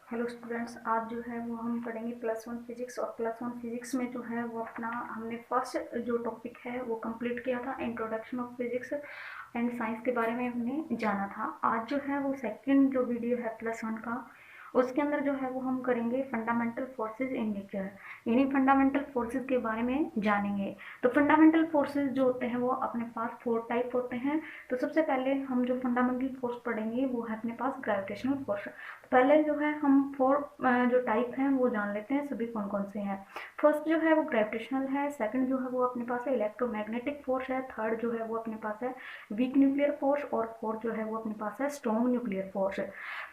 Hello students, आज जो है वो हम पढ़ेंगे +1 फिजिक्स। और +1 फिजिक्स में जो है वो अपना हमने फर्स्ट जो टॉपिक है वो कंप्लीट किया था, introduction of physics and science के बारे में हमने जाना था। आज जो है वो सेकंड जो वीडियो है +1 का, उसके अंदर जो है वो हम करेंगे फंडामेंटल फोर्सेस इन नेचर, यानी फंडामेंटल फोर्सेस के बारे में जानेंगे। तो फंडामेंटल फोर्सेस जो होते हैं वो अपने पास 4 टाइप होते हैं। तो सबसे पहले हम जो फंडामेंटल फोर्स पढ़ेंगे वो है अपने पास ग्रेविटेशनल फोर्स। पहले जो है हम 4 जो टाइप हैं वो जान लेते हैं, सभी कौन कौन से हैं। फर्स्ट जो है वो ग्रेविटेशनल है, सेकंड जो है वो अपने पास है इलेक्ट्रोमैग्नेटिक फोर्स है, थर्ड जो है वो अपने पास है वीक न्यूक्लियर फोर्स, और फोर्थ जो है वो अपने पास है स्ट्रॉन्ग न्यूक्लियर फोर्स।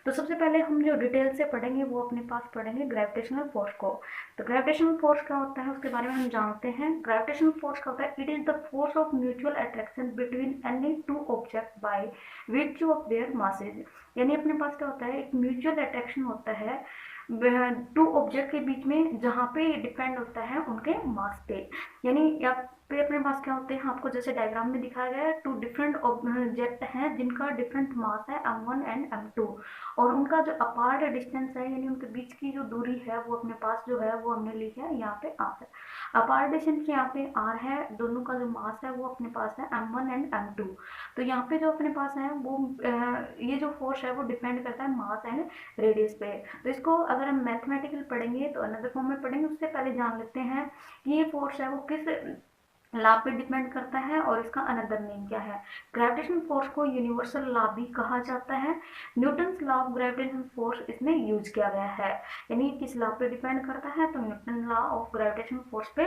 तो सबसे पहले हम जो डिटेल से पढ़ेंगे वो अपने पास पढ़ेंगे ग्रेविटेशनल फोर्स को। तो ग्रेविटेशनल फोर्स क्या होता है उसके बारे में हम जानते हैं। ग्रेविटेशनल फोर्स क्या होता है? It is the force of mutual attraction between any two object by virtue of their masses। यानी अपने पास क्या होता है, एक म्यूचुअल अट्रैक्शन होता है टू ऑब्जेक्ट के बीच में, जहाँ पे डिपेंड होता है उनके मास पे। यानी यहाँ पे अपने पास क्या होते हैं, आपको जैसे डायग्राम में दिखाया गया है, टू डिफरेंट ऑब्जेक्ट हैं जिनका डिफरेंट मास है m1 एंड m2, और उनका जो अपार्ट डिस्टेंस है यानी उनके बीच की जो दूरी है वो अपने पास जो है वो हमने ली है यहाँ पे r है। अपार्ट डिस्टेंस यहाँ पे r है, दोनों का जो मास है वो अपने पास है m1 एंड m2। तो यहाँ पे जो अपने पास है वो ये जो फोर्स है वो डिपेंड करता है मास एंड रेडियस पे। तो इसको अगर हम मैथमेटिकल पढ़ेंगे तो अनदर फॉर्म में पढ़ेंगे, उससे पहले जान लेते हैं कि ये फोर्स है वो किस लॉ पे डिपेंड करता है और इसका अनदर नेम क्या है। ग्रेविटेशन फोर्स को यूनिवर्सल लॉ भी कहा जाता है। Newton's law of gravitation force इसमें यूज किया गया है। यानी किस लॉ पे डिपेंड करता है, तो Newton law of gravitation force पे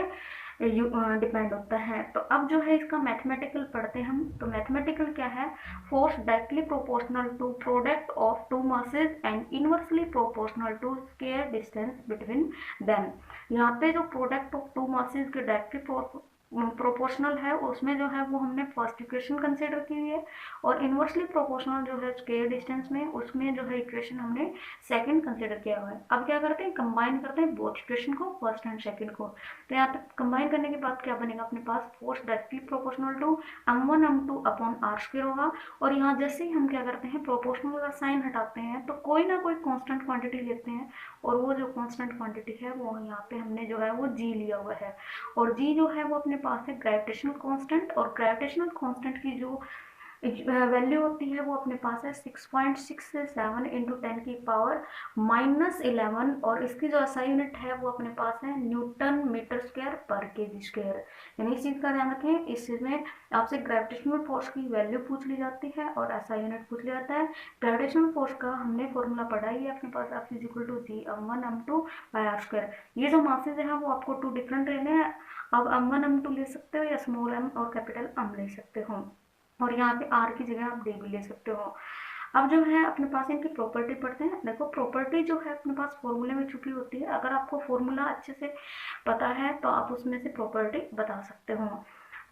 डिपेंड होता है। तो अब जो है इसका मैथमेटिकल पढ़ते हैं हम। तो मैथमेटिकल क्या है? Force directly proportional to product of two masses and inversely proportional to square distance between them. यहाँ पे जो प्रोडक्ट ऑफ टू मासेस के डायरेक्टली प्रोपोर्शनल है उसमें जो है वो हमने फर्स्ट इक्वेशन कंसिडर की हुई है, और इनवर्सली प्रोपोर्शनल जो है स्क्वायर डिस्टेंस में, उसमें जो है इक्वेशन हमने सेकंड कंसिडर किया हुआ है। अब क्या करते हैं, कंबाइन करते हैं बोथ इक्वेशन को, फर्स्ट एंड सेकंड को। तो यहाँ पे कंबाइन करने के बाद क्या बनेगा, अपने पास force directly proportional to m1 m2 upon r square होगा। और यहाँ जैसे ही हम क्या करते हैं, प्रोपोर्शनल का साइन हटाते हैं तो कोई ना कोई कांस्टेंट क्वांटिटी लेते हैं, और वो जो कांस्टेंट क्वांटिटी है वो यहाँ पे हमने जो है वो g लिया हुआ है। और जी जो है वो अपने पास है ग्रेविटेशनल कांस्टेंट, और ग्रेविटेशनल कांस्टेंट की जो वैल्यू होती है वो अपने पास है 6.67 इंटू 10⁻⁻11, और इसकी जो एसआई यूनिट है वो अपने पास है न्यूटन मीटर स्क्वायर पर केजी स्क्वायर। यानी इस चीज़ का ध्यान रखें, इस चीज़ में आपसे ग्रेविटेशनल फोर्स की वैल्यू पूछ ली जाती है और एसआई यूनिट पूछ लिया जाता है। ग्रेविटेशनल फोर्स का हमने फॉर्मूला पढ़ा ही है अपने पास, F is equal to G m1 m2 by r square. ये जो मासेज है वो आपको टू डिफरेंट लेने हैं। अब m1 m2 ले सकते हो या स्मॉल m और कैपिटल m ले सकते हो, और यहाँ पे आर की जगह आप डी भी ले सकते हो। अब जो है अपने पास इनकी प्रॉपर्टी पढ़ते हैं। देखो प्रॉपर्टी जो है अपने पास फॉर्मूले में छुपी होती है, अगर आपको फॉर्मूला अच्छे से पता है तो आप उसमें से प्रॉपर्टी बता सकते हो।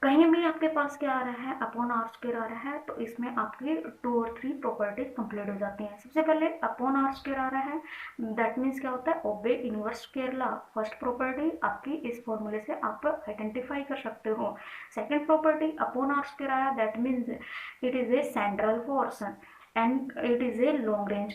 कहीं भी आपके पास क्या आ रहा है, अपॉन आर स्क्वायर आ रहा है, तो इसमें आपकी 2 और 3 प्रॉपर्टीज कंप्लीट हो जाती हैं। सबसे पहले अपॉन आर स्क्वायर आ रहा है, दैट मीन्स क्या होता है, obey inverse square law. First property आपकी इस फॉर्मूले से आप आइडेंटिफाई कर सकते हो। Second property upon R square आया, that means it is a central force and it is a long range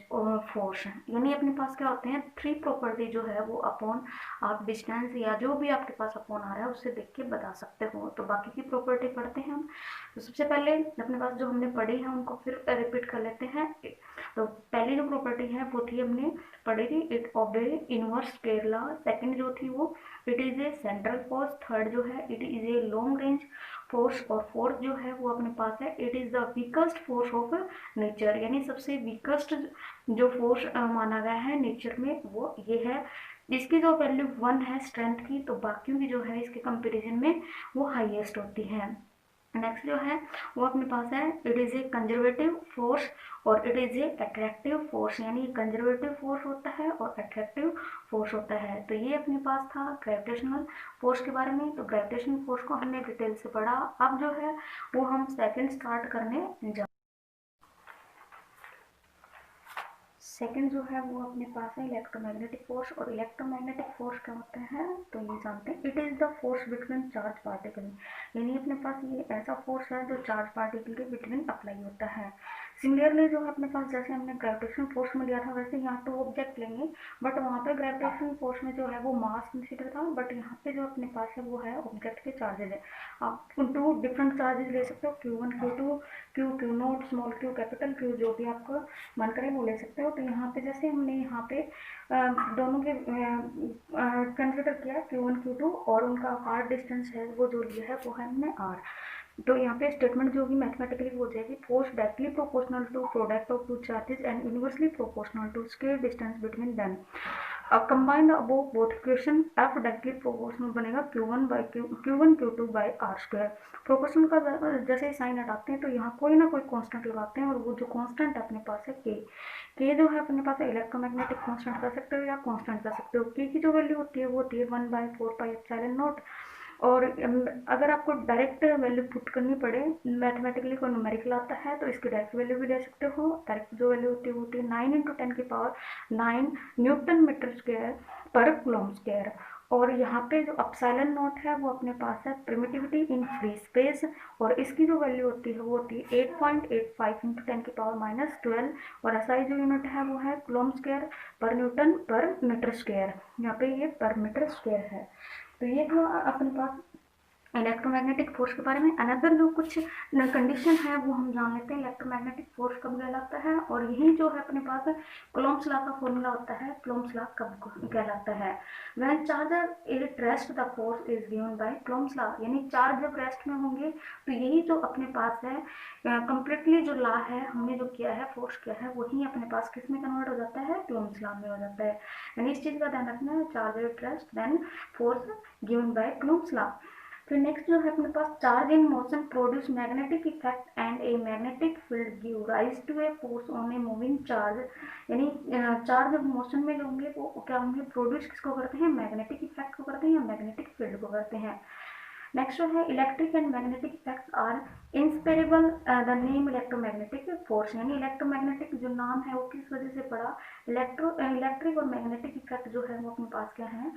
force. यानी अपने पास क्या होते हैं, 3 प्रॉपर्टी जो है वो अपॉन आप डिस्टेंस या जो भी आपके पास अपॉन आ रहा है उससे देख के बता सकते हो। तो बाकी की प्रॉपर्टी पढ़ते हैं हम। तो सबसे पहले अपने पास जो हमने पढ़ी है उनको फिर रिपीट कर लेते हैं। तो पहली जो प्रॉपर्टी है वो थी हमने पढ़ी थी, इट ओबे इनवर्स स्क्वायर लॉ। सेकंड जो थी वो it is a central force. Third जो है it is a long range force, और फोर्थ जो है वो अपने पास है it is the weakest force of nature. यानी सबसे वीकेस्ट जो फोर्स माना गया है नेचर में वो ये है। इसकी जो वैल्यू 1 है स्ट्रेंथ की, तो बाकियों की जो है इसके कंपैरिजन में वो हाईएस्ट होती है। नेक्स्ट जो है वो अपने पास है it is a conservative force और it is a attractive force. यानी कंजर्वेटिव फोर्स होता है और अट्रैक्टिव फोर्स होता है। तो ये अपने पास था ग्रेविटेशनल फोर्स के बारे में। तो ग्रेविटेशनल फोर्स को हमने डिटेल से पढ़ा। अब जो है वो हम सेकंड स्टार्ट करने जा सेकंड जो है वो अपने पास है इलेक्ट्रोमैग्नेटिक फोर्स। और इलेक्ट्रोमैग्नेटिक फोर्स क्या होता है तो ये जानते हैं, it is the force between charge particle. यानी अपने पास ये ऐसा फोर्स है जो चार्ज पार्टिकल के बिटवीन अप्लाई होता है। सिमिलरली जो है अपने पास जैसे हमने ग्रेविटेशन फोर्स में लिया था वैसे यहाँ पे ऑब्जेक्ट लेंगे, बट वहाँ पे ग्रेविटेशन फोर्स में जो है वो मास कंसीडर था, बट यहाँ पे जो अपने पास है वो है ऑब्जेक्ट के चार्जेज है। आप टू डिफरेंट चार्जेज ले सकते हो, Q1 Q2 Q note, small Q capital Q, जो भी आपको मन करे वो ले सकते हो। तो यहाँ पे जैसे हमने यहाँ पे दोनों के कंसिडर किया Q1 Q2 और उनका r डिस्टेंस है वो जो लिया है वो है हमने r। तो यहाँ पे स्टेटमेंट जो भी मैथमेटिकली हो जाएगी, force directly proportional to product of two charges and inversely proportional to scale distance between them. अब combined above both equation F directly proportional बनेगा Q1 Q2 by are square. Proportional का जैसे sign हटाते हैं तो यहाँ कोई ना कोई कांस्टेंट लगाते हैं, और वो जो कांस्टेंट अपने पास है के जो है अपने पास इलेक्ट्रोमैग्नेटिक कांस्टेंट कर सकते हो या कांस्टेंट कर सकते हो। के की जो वैल्यू होती है वो होती है 1/4πε0। और अगर आपको डायरेक्ट वैल्यू पुट करनी पड़े, मैथमेटिकली कोई न्यूमेरिकल आता है तो इसकी डायरेक्ट वैल्यू भी ले सकते हो। डायरेक्ट जो वैल्यू होती है वो होती है 9 × 10⁹ न्यूटन मीटर स्क्वायर पर कूलम स्क्वायर। और यहाँ पे जो एप्सिलॉन नॉट है वो अपने पास है परमिटिविटी इन फ्री स्पेस, और इसकी जो वैल्यू होती है वो होती है 8.85 × 10⁻12। और एसआई जो यूनिट है वो है कूलम स्क्वायर पर न्यूटन पर मीटर स्क्वायर, यहाँ पे ये पर मीटर स्क्वायर है। तो ये जो अपने पास इलेक्ट्रोमैग्नेटिक फोर्स के बारे में। अनदर जो कुछ कंडीशन है वो हम जान लेते हैं इलेक्ट्रोमैग्नेटिक फोर्स कब कहलाता है, और यही जो है अपने पास कूलम्ब्स लॉ का फॉर्मूला होता है, कूलम्ब्स लॉ कब कहलाता है। When charge at rest the force is given by Coulomb's law, यानी चार्ज जब रेस्ट में होंगे तो यही जो अपने पास है कंप्लीटली जो लॉ है हमने जो किया है, फोर्स किया है, वही अपने पास किस में कन्वर्ट हो जाता है, कूलम्ब्स लॉ में हो जाता है। यानी इस चीज़ का ध्यान रखना है, charge at rest then force given by Coulomb's law. फिर नेक्स्ट जो है अपने पास charge in motion produce magnetic effect and a magnetic field give rise to a force on a moving charge. यानी चार्ज जब मोशन में होंगे वो क्या होंगे, प्रोड्यूस किसको करते हैं, मैग्नेटिक इफेक्ट को करते हैं या मैग्नेटिक फील्ड को करते हैं। नेक्स्ट जो है electric and magnetic effects are inseparable the name electromagnetic force. यानी इलेक्ट्रोमैग्नेटिक जो नाम है वो किस वजह से पड़ा, इलेक्ट्रिक और मैग्नेटिक इफेक्ट जो है वो अपने पास क्या है,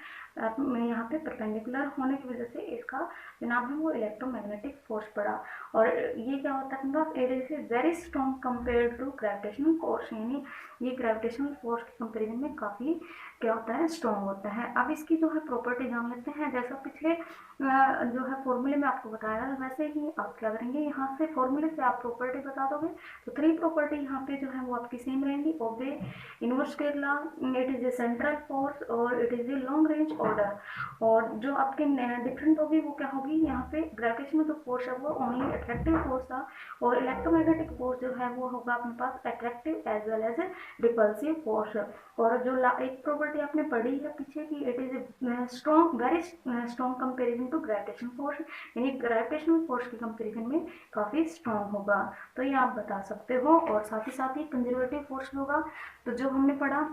यहाँ पे परपेंडिकुलर होने की वजह से इसका जो नाम है वो इलेक्ट्रोमैग्नेटिक फोर्स पड़ा। और ये क्या होता है अपने पास, it is very strong compare to gravitational force, यानी ये ग्रेविटेशनल फोर्स के कंपेरिजन में काफ़ी क्या होता है, स्ट्रॉन्ग होता है। अब इसकी जो है प्रॉपर्टी जान लेते हैं। जैसा पिछले जो है फॉर्मूले में आपको बताया वैसे ही आप क्या करेंगे, यहाँ से फॉर्मूले से आप प्रॉपर्टी बता दोगे तो 3 प्रॉपर्टी यहाँ पे जो है वो आपकी सेम रहेंगी। Obey inverse square law, it is a central force और it is a long range order. और जो आपके डिफरेंट होगी वो क्या होगी, यहाँ पे ग्रेविटेशनल जो फोर्स है वो ओनली अट्रैक्टिव फोर्स था, और इलेक्ट्रोमैग्नेटिक फोर्स जो है वो होगा अपने पास attractive as well as repulsive force. और जो एक प्रॉपर्टी आपने पढ़ी है पीछे की, it is strong very strong comparison to gravitational force, यानी ग्रेविटेशनल फोर्स के कंपेरिजन में काफ़ी स्ट्रॉन्ग होगा। तो ये आप बता सकते हो। और साथ ही कंजर्वेटिव फोर्स होगा। तो जो हमने पढ़ा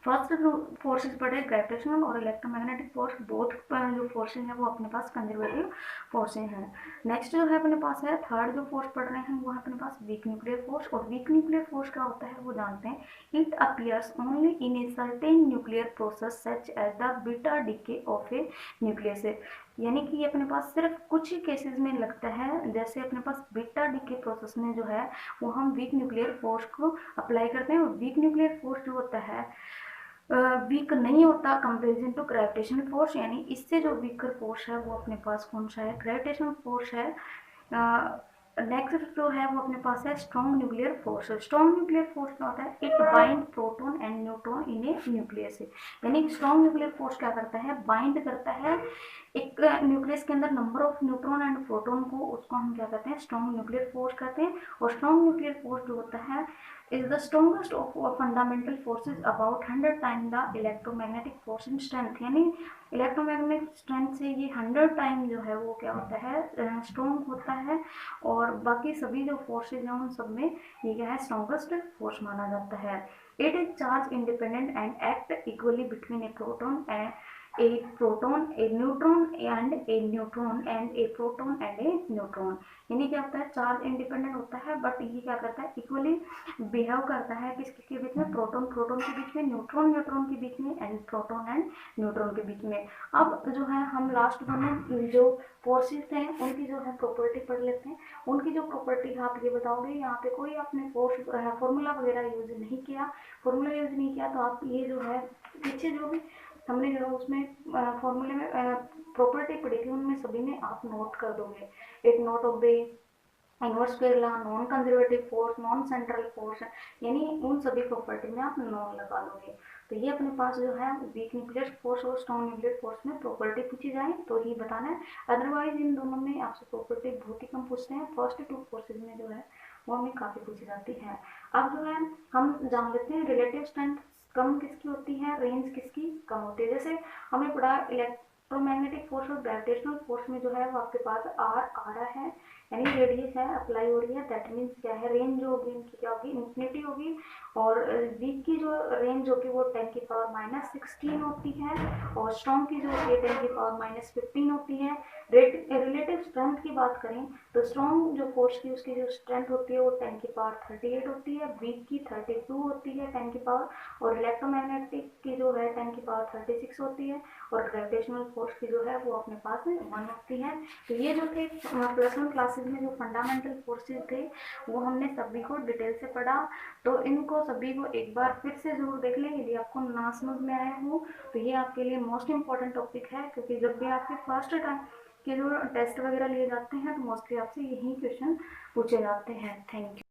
फर्स्ट जो फोर्सेज पढ़े ग्रेविटेशनल और इलेक्ट्रोमैग्नेटिक फोर्स, बोथ जो फोर्सेज हैं वो अपने पास कंजर्वेटिव फोर्सेज हैं। नेक्स्ट जो है अपने पास है थर्ड जो फोर्स पढ़ रहे हैं वो है अपने पास वीक न्यूक्लियर फोर्स। और वीक न्यूक्लियर फोर्स क्या होता है वो जानते हैं। It appears only in a certain nuclear process such as the beta decay of a nucleus. यानी कि ये अपने पास सिर्फ कुछ ही केसेस में लगता है, जैसे अपने पास बीटा डीके प्रोसेस में जो है वो हम वीक न्यूक्लियर फोर्स को अप्लाई करते हैं। और वीक न्यूक्लियर फोर्स जो होता है वीक नहीं होता कंपेरिजन टू ग्रेविटेशनल फोर्स, यानी इससे जो वीकर फोर्स है वो अपने पास कौन सा है, ग्रेविटेशनल फोर्स है। नेक्स्ट जो है वो अपने पास है strong nuclear force. Strong nuclear force क्या होता है, it bind proton and neutron in A nucleus. यानी स्ट्रॉन्ग न्यूक्लियर फोर्स क्या करता है, बाइंड करता है एक न्यूक्लियस के अंदर number of neutron and proton को, उसको हम क्या कहते हैं, स्ट्रॉन्ग न्यूक्लियर फोर्स कहते हैं। और स्ट्रॉन्ग न्यूक्लियर फोर्स जो होता है is the strongest of fundamental forces about 100 time the electromagnetic force in strength. यानी इलेक्ट्रोमैग्नेटिक स्ट्रेंथ से ये 100 टाइम जो है वो क्या होता है, स्ट्रॉन्ग होता है। और बाकी सभी जो फोर्सेज हैं उन सब में ये क्या है, स्ट्रॉन्गेस्ट फोर्स माना जाता है। It is charge independent and act equally between A proton A proton A neutron and A neutron and A proton and A neutron. यानी क्या होता है, चार्ज इंडिपेंडेंट होता है बट ये क्या करता है, इक्वली बिहेव करता है किसके बीच में, प्रोटॉन प्रोटॉन के बीच में, न्यूट्रॉन न्यूट्रॉन के बीच में एंड प्रोटॉन एंड न्यूट्रॉन के बीच में। अब जो है हम लास्ट दोनों जो फोर्सेस हैं उनकी जो है प्रॉपर्टी पढ़ लेते हैं। उनकी जो प्रॉपर्टी आप ये बताओगे, यहाँ पे कोई आपने फॉर्मूला वगैरह यूज नहीं किया, फॉर्मूला यूज नहीं किया तो आप ये जो है पीछे जो भी हमने जो उसमें फॉर्मूले में प्रॉपर्टी पढ़ी थी उनमें सभी में आप नोट कर दोगे। एक note of the inverse square law, non conservative force, non central force, यानी उन सभी प्रॉपर्टी में आप नॉन लगा दोगे। तो ये अपने पास जो है वीक न्यूक्लियर फोर्स और स्ट्रॉन्ग न्यूक्लियर फोर्स में प्रॉपर्टी पूछी जाए तो ही बताना है। अदरवाइज इन दोनों में आपसे प्रॉपर्टी बहुत ही कम पूछते हैं, फर्स्ट टू फोर्सेज में जो है वो हमें काफ़ी पूछी जाती है। अब जो है हम जान लेते हैं रिलेटिव स्ट्रेंथ कम किसकी होती है, रेंज किसकी कम होती है। जैसे हमने पढ़ा इलेक्ट्रोमैग्नेटिक फोर्स और ग्रेविटेशनल फोर्स में जो है वो आपके पास आर आ रहा है, यानी रेडियस है अप्लाई हो रही है, दैट मीन्स क्या है, रेंज जो होगी इनकी क्या होगी, इन्फिनिटी होगी। और वीक की जो रेंज होगी वो 10⁻⁻16 होती है और स्ट्रॉन्ग की जो होती है 10⁻⁻15 होती है। रिलेटिव स्ट्रेंथ की बात करें तो स्ट्रॉन्ग जो फोर्स की उसकी जो स्ट्रेंथ होती है वो 10⁻38 होती है, वीक की 32 होती है 10 की पावर, और इलेक्ट्रोमैग्नेटिक की जो है 10⁻36 होती है, और ग्रेविटेशनल फोर्स की जो है वो अपने पास 1 होती है। तो ये जो थे +1 क्लासेस में जो फंडामेंटल फोर्सेज थे वो हमने सभी को डिटेल से पढ़ा। तो इनको सभी को एक बार फिर से जरूर देख लें यदि आपको ना समझ में आया हो तो ये आपके लिए मोस्ट इंपॉर्टेंट टॉपिक है, क्योंकि जब भी आपके फर्स्ट टाइम के जो टेस्ट वगैरह लिए जाते हैं तो मोस्टली आपसे यही क्वेश्चन पूछे जाते हैं। Thank you.